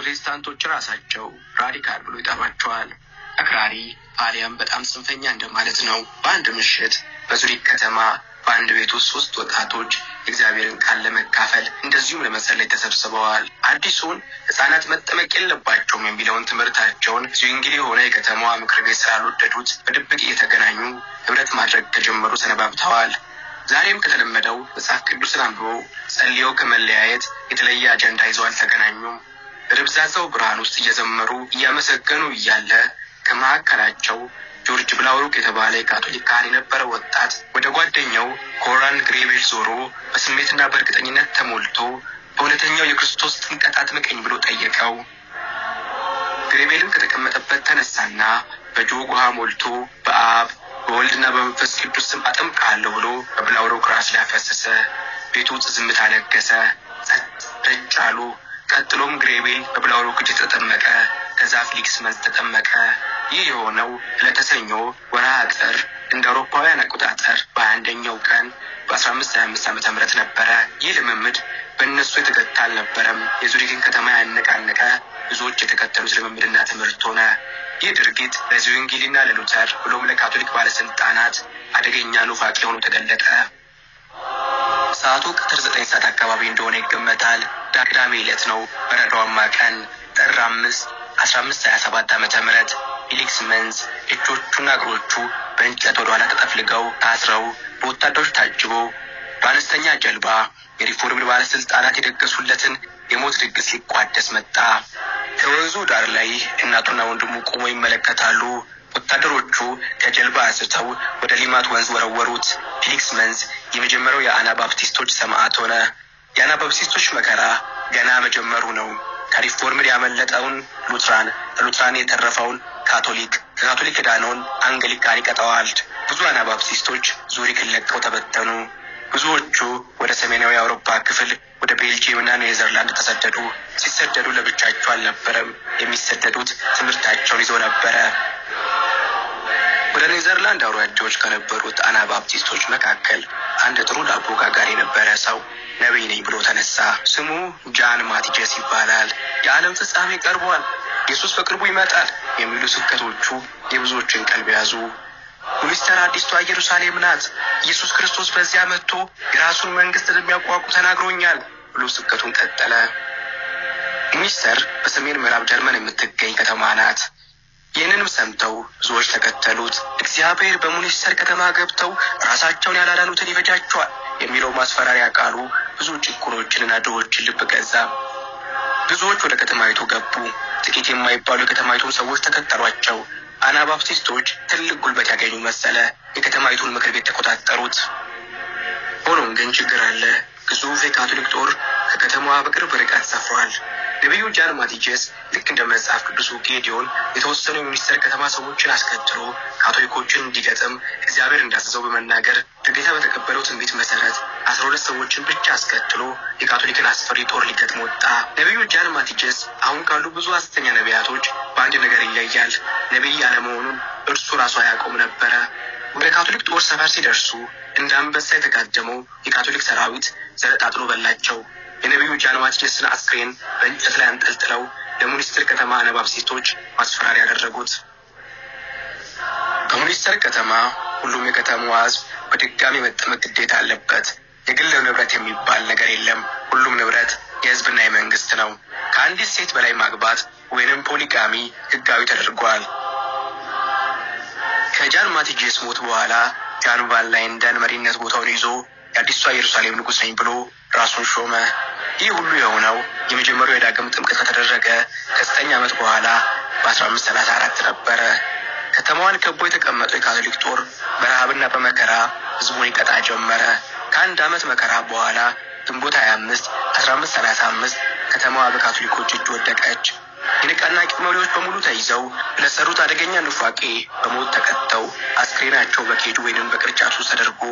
ፕሮቴስታንቶች ራሳቸው ራዲካል ብሎ ይጠሯቸዋል። አክራሪ አሊያም በጣም ጽንፈኛ እንደማለት ነው። በአንድ ምሽት በዙሪክ ከተማ በአንድ ቤት ውስጥ 3 ወጣቶች እግዚአብሔርን ቃል ለመካፈል እንደዚሁም ለመጸለይ ተሰብስበዋል። አዲሱን ሕፃናት መጠመቅ የለባቸውም የሚለውን ትምህርታቸውን ዙንግሊ ሆነ የከተማዋ ምክር ቤት ስላልወደዱት በድብቅ እየተገናኙ ህብረት ማድረግ ከጀመሩ ሰነባብተዋል። ዛሬም ከተለመደው መጽሐፍ ቅዱስን አንብበው ጸልየው ከመለያየት የተለየ አጀንዳ ይዘው አልተገናኙም። በደብዛዛው ብርሃን ውስጥ እየዘመሩ እያመሰገኑ እያለ ከመካከላቸው ጆርጅ ብላውሩክ የተባለ የካቶሊክ ካህን የነበረ ወጣት ወደ ጓደኛው ኮራን ግሬቤል ዞሮ በስሜትና በእርግጠኝነት ተሞልቶ በእውነተኛው የክርስቶስ ጥምቀት አጥምቀኝ ብሎ ጠየቀው። ግሬቤልም ከተቀመጠበት ተነሳና በጆግ ውሃ ሞልቶ በአብ በወልድና በመንፈስ ቅዱስ ስም አጠምቃለሁ ብሎ በብላውሩክ ራስ ላይ አፈሰሰ። ቤቱ ውስጥ ዝምታ ነገሰ። ጸጥ ረጭ አሉ። ቀጥሎም ግሬቤል በብላውሩክ እጅ ተጠመቀ። ከዛ ፊሊክስ መንዝ ተጠመቀ። ይህ የሆነው ለተሰኞ ወርሃ ጥር እንደ አውሮፓውያን አቆጣጠር በ21ኛው ቀን በ1525 ዓመተ ምህረት ነበረ። ይህ ልምምድ በእነሱ የተገታ አልነበረም። የዙሪክን ከተማ ያነቃነቀ ብዙዎች የተከተሉት ልምምድና ትምህርት ሆነ። ይህ ድርጊት ለዙንግሊና ለሉተር ብሎም ለካቶሊክ ባለስልጣናት አደገኛ ኑፋቄ ሆኖ ተገለጠ። ሰዓቱ ቀትር 9 ሰዓት አካባቢ እንደሆነ ይገመታል። ቅዳሜ ዕለት ነው። በረዷማ ቀን ጥር 5 1527 ዓመተ ምህረት ፊሊክስ መንዝ እጆቹና እግሮቹ በእንጨት ወደ ኋላ ተጠፍልገው ታስረው በወታደሮች ታጅቦ በአነስተኛ ጀልባ የሪፎርም ባለስልጣናት የደገሱለትን የሞት ድግስ ሊቋደስ መጣ። ከወንዙ ዳር ላይ እናቱና ወንድሙ ቆመው ይመለከታሉ። ወታደሮቹ ከጀልባ አንስተው ወደ ሊማት ወንዝ ወረወሩት። ፊሊክስ መንዝ የመጀመሪያው የአናባፕቲስቶች ሰማዕት ሆነ። የአናባፕቲስቶች መከራ ገና መጀመሩ ነው። ከሪፎርምድ ያመለጠውን ሉትራን፣ ከሉትራን የተረፈውን ካቶሊክ፣ ከካቶሊክ ዳነውን አንግሊካን ይቀጣዋል። ብዙ አናባፕቲስቶች ዙሪክን ለቀው ተበተኑ። ብዙዎቹ ወደ ሰሜናዊ አውሮፓ ክፍል ወደ ቤልጂየምና ኔዘርላንድ ተሰደዱ። ሲሰደዱ ለብቻቸው አልነበረም። የሚሰደዱት ትምህርታቸውን ይዘው ነበረ። ወደ ኔዘርላንድ አውራጃዎች ከነበሩት አናባፕቲስቶች መካከል አንድ ጥሩ ዳቦ ጋጋሪ የነበረ ሰው ነቢይ ነኝ ብሎ ተነሳ። ስሙ ጃን ማቲጀስ ይባላል። የዓለም ፍጻሜ ቀርቧል፣ ኢየሱስ በቅርቡ ይመጣል የሚሉ ስብከቶቹ የብዙዎችን ቀልብ ያዙ። ሚስተር አዲስቷ ኢየሩሳሌም ናት፣ ኢየሱስ ክርስቶስ በዚያ መጥቶ የራሱን መንግስት እንደሚያቋቁም ተናግሮኛል ብሎ ስብከቱን ቀጠለ። ሚስተር በሰሜን ምዕራብ ጀርመን የምትገኝ ከተማ ናት። ይህንንም ሰምተው ብዙዎች ተከተሉት። እግዚአብሔር በሙኒስተር ከተማ ገብተው ራሳቸውን ያላዳኑትን ይፈጃቸዋል የሚለው ማስፈራሪያ ቃሉ ብዙ ጭቁኖችንና ድሆችን ልብ ገዛ። ብዙዎች ወደ ከተማይቱ ገቡ። ጥቂት የማይባሉ የከተማይቱን ሰዎች ተከተሏቸው። አናባፕቲስቶች ትልቅ ጉልበት ያገኙ መሰለ። የከተማይቱን ምክር ቤት ተቆጣጠሩት። ሆኖም ግን ችግር አለ። ግዙፍ የካቶሊክ ጦር ከከተማዋ በቅርብ ርቀት ሰፍሯል። ነቢዩ ጃን ማቲጀስ ልክ እንደ መጽሐፍ ቅዱሱ ጌዲዮን የተወሰኑ የሚኒስተር ከተማ ሰዎችን አስከትሎ ካቶሊኮችን እንዲገጥም እግዚአብሔር እንዳዘዘው በመናገር በጌታ በተቀበለው ትንቢት መሰረት 12 ሰዎችን ብቻ አስከትሎ የካቶሊክን አስፈሪ ጦር ሊገጥም ወጣ። ነቢዩ ጃን ማቲጀስ አሁን ካሉ ብዙ ሐሰተኛ ነቢያቶች በአንድ ነገር ይለያል። ነቢይ ያለመሆኑን እርሱ ራሱ አያውቀውም ነበረ። ወደ ካቶሊክ ጦር ሰፈር ሲደርሱ እንደ አንበሳ የተጋደመው የካቶሊክ ሰራዊት ዘረጣጥሎ በላቸው። የነቢዩ ጃን ማቲጀስን አስክሬን በእንጨት ላይ አንጠልጥለው ለሙኒስተር ከተማ አናባፕቲስቶች ማስፈራሪያ ያደረጉት። በሙኒስተር ከተማ ሁሉም የከተማዋ ሕዝብ በድጋሚ መጠመቅ ግዴታ አለበት። የግል ንብረት የሚባል ነገር የለም። ሁሉም ንብረት የሕዝብና የመንግስት ነው። ከአንዲት ሴት በላይ ማግባት ወይንም ፖሊጋሚ ህጋዊ ተደርጓል። ከጃን ማቲጀስ ሞት በኋላ ጃን ቫን ላይንደን መሪነት ቦታውን ይዞ የአዲሷ ኢየሩሳሌም ንጉስ ነኝ ብሎ ራሱን ሾመ። ይህ ሁሉ የሆነው የመጀመሪያው የዳግም ጥምቀት ከተደረገ ከ9 ዓመት በኋላ በ1534 ነበረ። ከተማዋን ከቦ የተቀመጠው የካቶሊክ ጦር በረሃብና በመከራ ህዝቡን ይቀጣ ጀመረ። ከአንድ ዓመት መከራ በኋላ ግንቦት 25 1535 ከተማዋ በካቶሊኮች እጅ ወደቀች። የንቅናቄው መሪዎች በሙሉ ተይዘው ለሰሩት አደገኛ ኑፋቄ በሞት ተቀጥተው አስክሬናቸው በኬጁ ወይንም በቅርጫት ውስጥ ተደርጎ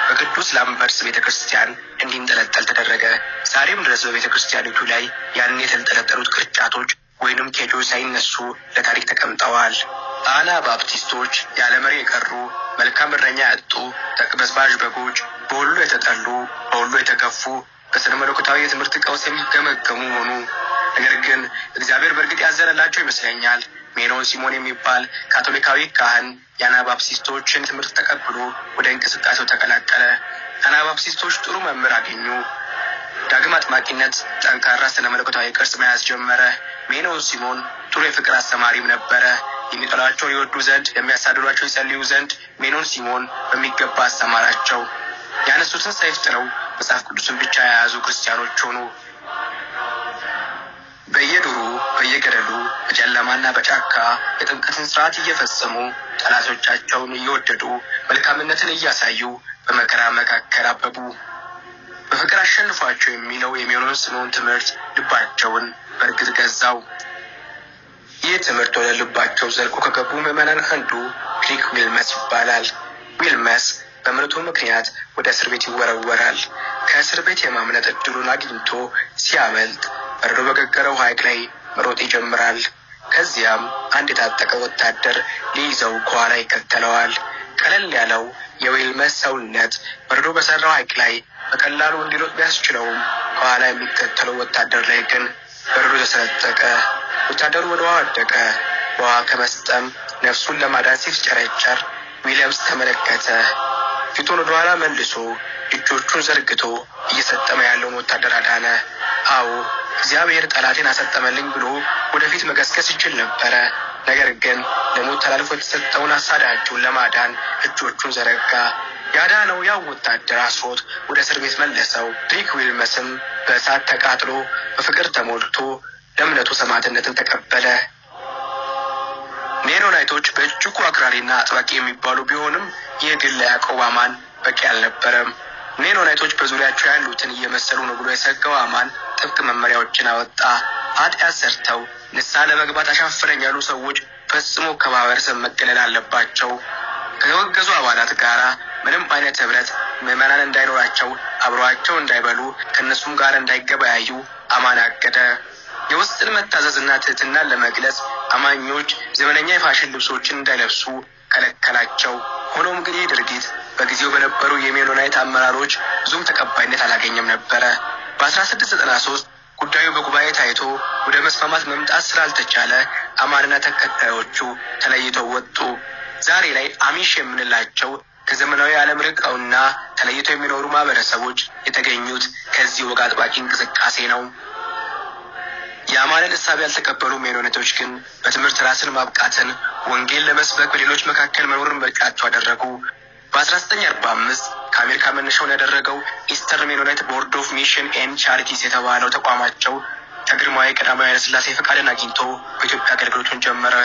በቅዱስ ላምበርስ ቤተክርስቲያን እንዲንጠለጠል ተደረገ። ዛሬም ድረስ በቤተክርስቲያኒቱ ላይ ያን የተንጠለጠሉት ቅርጫቶች ወይንም ኬጆች ሳይነሱ ለታሪክ ተቀምጠዋል። አናባፕቲስቶች ያለ መሪ የቀሩ፣ መልካም እረኛ ያጡ፣ ተቅበዝባዥ በጎች፣ በሁሉ የተጠሉ፣ በሁሉ የተገፉ፣ በስነ መለኮታዊ የትምህርት ቀውስ የሚገመገሙ ሆኑ። ነገር ግን እግዚአብሔር በእርግጥ ያዘነላቸው ይመስለኛል። ሜኖን ሲሞን የሚባል ካቶሊካዊ ካህን የአናባፕቲስቶችን ትምህርት ተቀብሎ ወደ እንቅስቃሴው ተቀላቀለ። አናባፕቲስቶች ጥሩ መምህር አገኙ። ዳግም አጥማቂነት ጠንካራ ስነ መለኮታዊ ቅርጽ መያዝ ጀመረ። ሜኖን ሲሞን ጥሩ የፍቅር አስተማሪም ነበረ። የሚጠሏቸውን ይወዱ ዘንድ፣ የሚያሳድዷቸው ይጸልዩ ዘንድ ሜኖን ሲሞን በሚገባ አስተማራቸው። ያነሱትን ሰይፍ ጥለው መጽሐፍ ቅዱስን ብቻ የያዙ ክርስቲያኖች ሆኑ። በየዱሩ በየገደሉ በጨለማና በጫካ የጥምቀትን ስርዓት እየፈጸሙ ጠላቶቻቸውን እየወደዱ መልካምነትን እያሳዩ በመከራ መካከል አበቡ። በፍቅር አሸንፏቸው የሚለው የሜኖን ሲሞን ትምህርት ልባቸውን በእርግጥ ገዛው። ይህ ትምህርት ወደ ልባቸው ዘልቆ ከገቡ ምዕመናን አንዱ ሪክ ዊልመስ ይባላል። ዊልመስ በእምነቱ ምክንያት ወደ እስር ቤት ይወረወራል። ከእስር ቤት የማምለጥ እድሉን አግኝቶ ሲያመልጥ በረዶ በገገረው ሐይቅ ላይ መሮጥ ይጀምራል። ከዚያም አንድ የታጠቀ ወታደር ሊይዘው ከኋላ ይከተለዋል። ቀለል ያለው የዊልመስ ሰውነት በረዶ በሰራው ሐይቅ ላይ በቀላሉ እንዲሮጥ ቢያስችለውም ከኋላ የሚከተለው ወታደር ላይ ግን በረዶ ተሰነጠቀ። ወታደሩ ወደ ውሃ ወደቀ። በውሃ ከመስጠም ነፍሱን ለማዳን ሲፍጨረጨር ዊልመስ ተመለከተ። ፊቱን ወደ ኋላ መልሶ እጆቹን ዘርግቶ እየሰጠመ ያለውን ወታደር አዳነ። አዎ እግዚአብሔር ጠላቴን አሰጠመልኝ ብሎ ወደፊት መገስገስ ይችል ነበረ። ነገር ግን ለሞት ተላልፎ የተሰጠውን አሳዳጁን ለማዳን እጆቹን ዘረጋ። ያዳነው ያው ወታደር አስሮት ወደ እስር ቤት መለሰው። ሪክ ዊልመስም በእሳት ተቃጥሎ በፍቅር ተሞልቶ ለእምነቱ ሰማዕትነትን ተቀበለ። ሜኖናይቶች በእጅጉ አክራሪና አጥባቂ የሚባሉ ቢሆንም ይህ ግን ለያዕቆብ አማን በቂ አልነበረም። ሜኖናይቶች በዙሪያቸው ያሉትን እየመሰሉ ነው ብሎ የሰጋው አማን ጥብቅ መመሪያዎችን አወጣ። ኃጢአት ሰርተው ንስሐ ለመግባት አሻፈረኝ ያሉ ሰዎች ፈጽሞ ከማህበረሰብ መገለል አለባቸው። ከተወገዙ አባላት ጋር ምንም አይነት ህብረት ምዕመናን እንዳይኖራቸው፣ አብረዋቸው እንዳይበሉ፣ ከእነሱም ጋር እንዳይገበያዩ አማን አገደ። የውስጥን መታዘዝና ትህትናን ለመግለጽ አማኞች ዘመነኛ የፋሽን ልብሶችን እንዳይለብሱ ከለከላቸው። ሆኖም ግን ይህ ድርጊት በጊዜው በነበሩ የሜኖናይት አመራሮች ብዙም ተቀባይነት አላገኘም ነበረ። በ1693 ጉዳዩ በጉባኤ ታይቶ ወደ መስማማት መምጣት ስላልተቻለ አማንና ተከታዮቹ ተለይተው ወጡ። ዛሬ ላይ አሚሽ የምንላቸው ከዘመናዊ ዓለም ርቀውና ተለይተው የሚኖሩ ማህበረሰቦች የተገኙት ከዚህ ወግ አጥባቂ እንቅስቃሴ ነው። የአማንን እሳቤ ያልተቀበሉ ሜኖናይቶች ግን በትምህርት ራስን ማብቃትን፣ ወንጌል ለመስበክ በሌሎች መካከል መኖርን ምርጫቸው አደረጉ። በ1945 ከአሜሪካ መነሻውን ያደረገው ኢስተርን ሜኖናይት ቦርድ ኦፍ ሚሽን ኤንድ ቻሪቲስ የተባለው ተቋማቸው ከግርማዊ ቀዳማዊ ኃይለ ሥላሴ ፈቃድን አግኝቶ በኢትዮጵያ አገልግሎቱን ጀመረ።